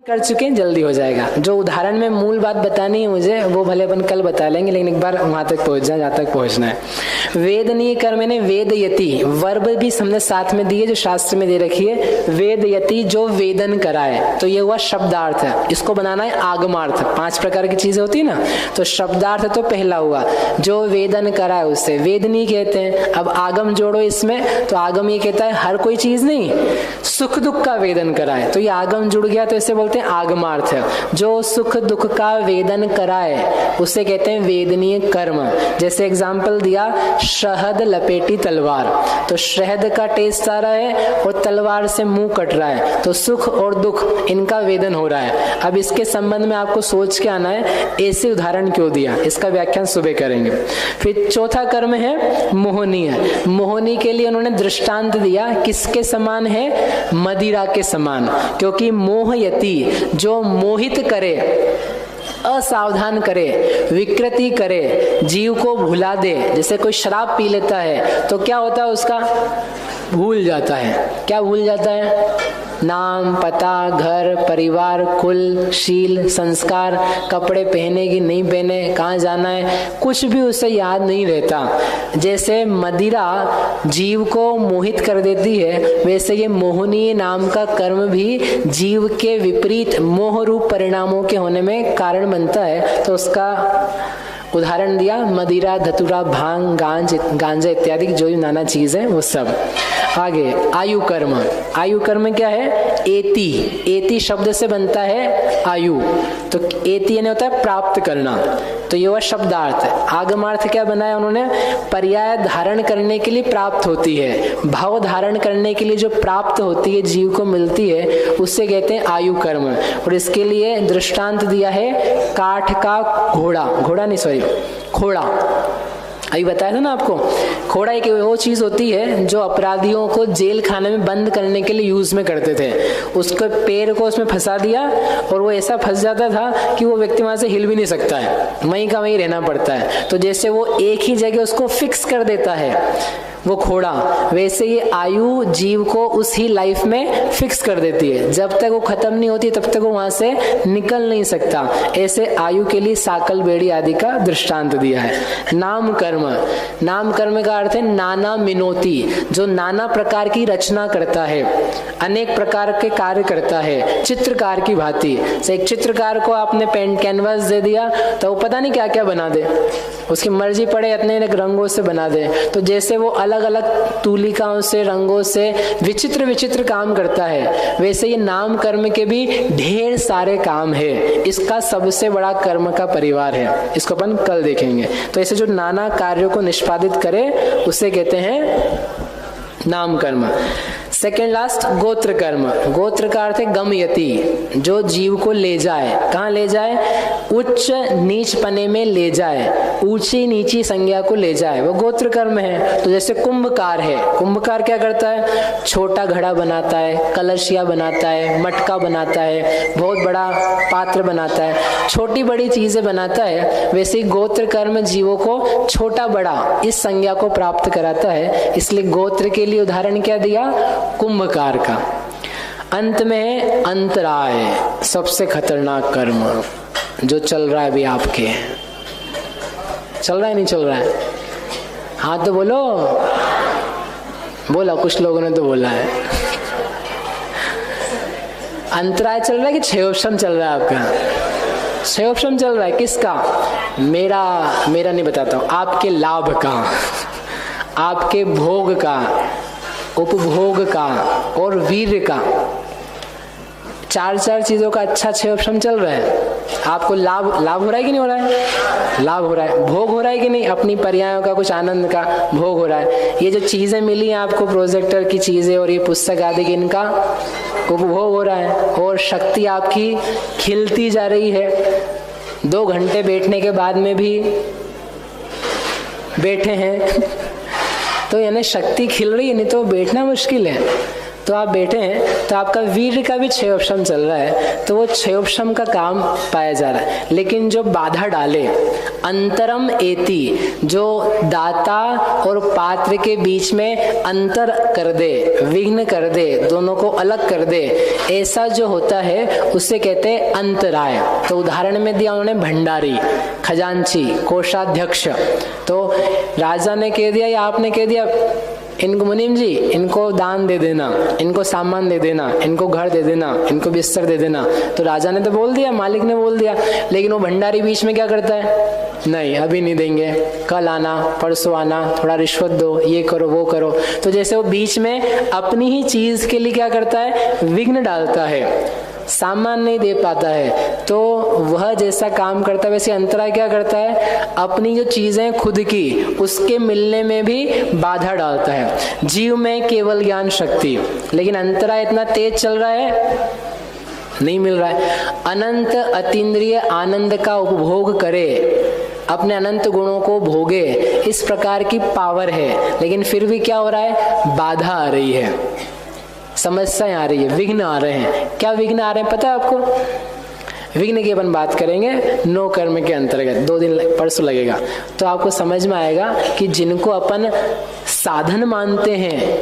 कर चुके हैं, जल्दी हो जाएगा। जो उदाहरण में मूल बात बतानी है मुझे, वो भले अपन कल बता लेंगे, लेकिन एक बार वहां तक पहुंच जाए जहां तक पहुंचना है। वेदनीय कर्म ने वेदयति, वर्ब भी हमने साथ में दिए जो शास्त्र में दे रखी है। वेदयति जो वेदन कराए, तो ये हुआ शब्दार्थ है। इसको बनाना है आगमार्थ। 5 प्रकार की चीजें होती है ना, तो शब्दार्थ तो पहला हुआ जो वेदन कराए, उससे वेदनीय कहते हैं। अब आगम जोड़ो इसमें, तो आगम ये कहता है हर कोई चीज नहीं, सुख दुख का वेदन कराए, तो ये आगम जुड़ गया, तो इसे बोलते हैं आगमार्थ। जो सुख दुख का वेदन कराए उसे कहते हैं वेदनीय कर्म। जैसे एग्जाम्पल दिया, शहद लपेटी तलवार, तो शहद का टेस्ट आ रहा है और तलवार से मुंह कट रहा है, तो सुख और दुख इनका वेदन हो रहा है। अब इसके संबंध में आपको सोच के आना है ऐसे उदाहरण क्यों दिया, इसका व्याख्यान सुबह करेंगे। फिर चौथा कर्म है मोहनीय। मोहनी के लिए उन्होंने दृष्टांत दिया, किसके समान है? मदिरा के समान, क्योंकि मोहयति जो मोहित करे, असावधान करे, विकृति करे, जीव को भुला दे। जैसे कोई शराब पी लेता है तो क्या होता है, उसका भूल जाता है। क्या भूल जाता है? नाम, पता, घर, परिवार, कुल, शील, संस्कार, कपड़े पहने की नहीं पहने, कहाँ जाना है, कुछ भी उसे याद नहीं रहता। जैसे मदिरा जीव को मोहित कर देती है, वैसे ये मोहनीय नाम का कर्म भी जीव के विपरीत मोह रूप परिणामों के होने में कारण बनता है। तो उसका उदाहरण दिया, मदिरा, धतूरा, भांग, गांजा इत्यादि जो भी नाना चीज है वो सब। आगे आयु कर्म। आयु कर्म क्या है? एति। एति शब्द से बनता है आयु, तो एति यानी होता है प्राप्त करना, तो ये हुआ शब्दार्थ। आगमार्थ क्या बनाया उन्होंने? पर्याय धारण करने के लिए प्राप्त होती है, भाव धारण करने के लिए जो प्राप्त होती है, जीव को मिलती है, उससे कहते हैं आयु कर्म। और इसके लिए दृष्टांत दिया है काठ का घोड़ा, घोड़ा नहीं सॉरी खोड़ा। अभी बताया था ना आपको, खोड़ा एक वो चीज होती है जो अपराधियों को जेल खाने में बंद करने के लिए यूज में करते थे। उसके पैर को उसमें फंसा दिया और वो ऐसा फंस जाता था कि वो व्यक्ति वहां से हिल भी नहीं सकता है, वहीं का वहीं रहना पड़ता है। तो जैसे वो एक ही जगह उसको फिक्स कर देता है वो खोड़ा, वैसे ये आयु जीव को उस ही लाइफ में फिक्स कर देती है। जब तक वो खत्म नहीं होती तब तक वो वहां से निकल नहीं सकता। ऐसे आयु के लिए साकल, बेड़ी आदि का दृष्टांत दिया है। नाम कर्म। नाम कर्म का अर्थ है नाना मिनोती, जो नाना प्रकार की रचना करता है, अनेक प्रकार के कार्य करता है, चित्रकार की भांति। एक चित्रकार को आपने पेंट कैनवास दे दिया तो वो पता नहीं क्या क्या बना दे, उसकी मर्जी पड़े इतने रंगों से बना दे। तो जैसे वो अलग अलग तूलिकाओं से, रंगों से विचित्र विचित्र काम करता है, वैसे ये नाम कर्म के भी ढेर सारे काम है। इसका सबसे बड़ा कर्म का परिवार है, इसको अपन कल देखेंगे। तो ऐसे जो नाना कार्यों को निष्पादित करे उसे कहते हैं नाम कर्म। सेकेंड लास्ट गोत्र कर्म। गोत्र का अर्थ है गमयति, जो जीव को ले जाए। कहाँ ले जाए? उच्च नीच पने में ले जाए, ऊंची नीची संज्ञा को ले जाए, वो गोत्र कर्म है। तो जैसे कुंभकार है, कुंभकार क्या करता है? छोटा घड़ा बनाता है, कलशिया बनाता है, मटका बनाता है, बहुत बड़ा पात्र बनाता है, छोटी बड़ी चीजें बनाता है। वैसे ही गोत्र कर्म जीवों को छोटा बड़ा इस संज्ञा को प्राप्त कराता है। इसलिए गोत्र के लिए उदाहरण क्या दिया? कुंभकार का। अंत में अंतराय, सबसे खतरनाक कर्म जो चल रहा है अभी आपके। चल रहा है नहीं चल रहा है? हाँ तो बोलो, बोला कुछ लोगों ने तो बोला है। अंतराय चल रहा है कि क्षयोपशम चल रहा है आपका? क्षयोपशम चल रहा है। किसका? मेरा नहीं बताता हूं, आपके लाभ का, आपके भोग का, उपभोग का और वीर्य का, 4 चीजों का अच्छा क्षयोपशम चल रहा है। आपको लाभ हो रहा है कि नहीं हो रहा है? लाभ हो रहा है। भोग हो रहा है कि नहीं? अपनी पर्यायों का कुछ आनंद का भोग हो रहा है। ये जो चीजें मिली हैं आपको, प्रोजेक्टर की चीजें और ये पुस्तक आदि की, इनका उपभोग हो रहा है और शक्ति आपकी खिलती जा रही है। 2 घंटे बैठने के बाद में भी बैठे हैं तो यानी शक्ति खिल रही है, नहीं तो बैठना मुश्किल है। तो आप बैठे हैं तो आपका वीर्य का भी 6 ऑप्शन चल रहा है, तो वो 6 ऑप्शन का काम पाया जा रहा है। लेकिन जो बाधा डाले, अंतरम एति, जो दाता और पात्र के बीच में अंतर कर दे, विघ्न कर दे, दोनों को अलग कर दे, ऐसा जो होता है उसे कहते हैं अंतराय। तो उदाहरण में दिया उन्होंने भंडारी, खजांची, कोषाध्यक्ष। तो राजा ने कह दिया या आपने कह दिया इनको, मुनीम जी इनको दान दे देना, इनको सामान दे देना, इनको घर दे देना, इनको बिस्तर दे देना, तो राजा ने तो बोल दिया, मालिक ने बोल दिया। लेकिन वो भंडारी बीच में क्या करता है, नहीं अभी नहीं देंगे, कल आना, परसों आना, थोड़ा रिश्वत दो, ये करो वो करो। तो जैसे वो बीच में अपनी ही चीज के लिए क्या करता है, विघ्न डालता है, सामान नहीं दे पाता है, तो वह जैसा काम करता है वैसे अंतराय क्या करता है, अपनी जो चीजें खुद की उसके मिलने में भी बाधा डालता है। जीव में केवल ज्ञान शक्ति, लेकिन अंतराय इतना तेज चल रहा है, नहीं मिल रहा है। अनंत अतीन्द्रिय आनंद का उपभोग करे, अपने अनंत गुणों को भोगे, इस प्रकार की पावर है, लेकिन फिर भी क्या हो रहा है, बाधा आ रही है, समस्याएं आ रही है, विघ्न आ रहे हैं। क्या विघ्न आ रहे हैं पता है आपको? विघ्न की अपन बात करेंगे 9 कर्म के अंतर्गत, 2 दिन परसों लगेगा, तो आपको समझ में आएगा कि जिनको अपन साधन मानते हैं,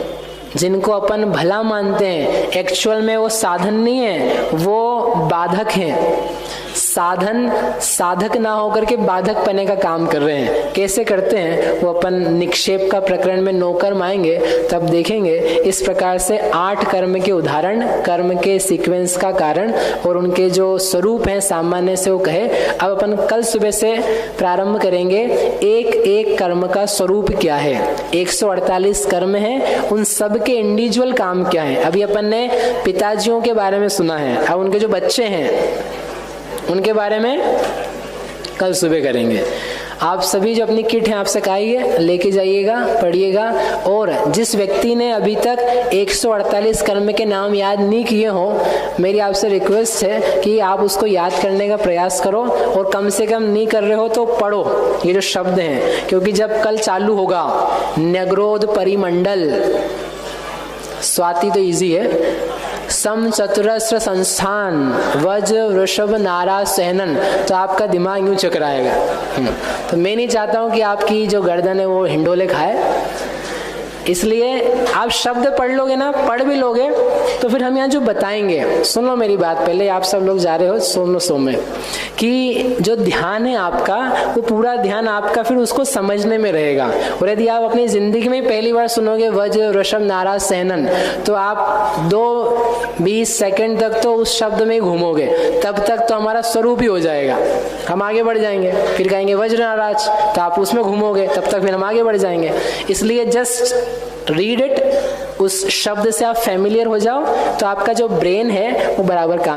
जिनको अपन भला मानते हैं, एक्चुअल में वो साधन नहीं है, वो बाधक हैं। साधन साधक ना होकर के बाधक पने का काम कर रहे हैं। कैसे करते हैं वो अपन निक्षेप का प्रकरण में 9 कर्म आएंगे तब देखेंगे। इस प्रकार से 8 कर्म के उदाहरण, कर्म के सीक्वेंस का कारण और उनके जो स्वरूप हैं सामान्य से वो कहे। अब अपन कल सुबह से प्रारंभ करेंगे, एक एक कर्म का स्वरूप क्या है। 148 कर्म हैं, उन सब के इंडिविजुअल काम क्या है। अभी अपन ने पिताजियों के बारे में सुना है, अब उनके जो बच्चे हैं उनके बारे में कल सुबह करेंगे। आप सभी जो अपनी किट है आपसे कहिए लेके जाइएगा, पढ़िएगा। और जिस व्यक्ति ने अभी तक 148 कर्म के नाम याद नहीं किए हो, मेरी आपसे रिक्वेस्ट है कि आप उसको याद करने का प्रयास करो, और कम से कम नहीं कर रहे हो तो पढ़ो ये जो शब्द हैं, क्योंकि जब कल चालू होगा न्यग्रोध परिमंडल, स्वाति तो इजी है, सम चतुरस्र संस्थान, वज वृषभ नारा सहनन, तो आपका दिमाग यूं चकराएगा। तो मैं नहीं चाहता हूं कि आपकी जो गर्दन है वो हिंडोले खाए, इसलिए आप शब्द पढ़ लोगे ना, पढ़ भी लोगे तो फिर हम यहाँ जो बताएंगे, सुन लो मेरी बात पहले, आप सब लोग जा रहे हो सुन लो में, कि जो ध्यान है आपका वो पूरा ध्यान आपका फिर उसको समझने में रहेगा। और यदि आप अपनी जिंदगी में पहली बार सुनोगे वज वृषभ नारा सहनन, तो आप 2-20 सेकंड तक तो उस शब्द में ही घूमोगे, तब तक तो हमारा स्वरूप ही हो जाएगा, हम आगे बढ़ जाएंगे। फिर कहेंगे वज्र नाराज, तो आप उसमें घूमोगे, तब तक फिर हम आगे बढ़ जाएंगे। इसलिए जस्ट रीड इट, उस शब्द से आप फैमिलियर हो जाओ, तो आपका जो ब्रेन है वो बराबर काम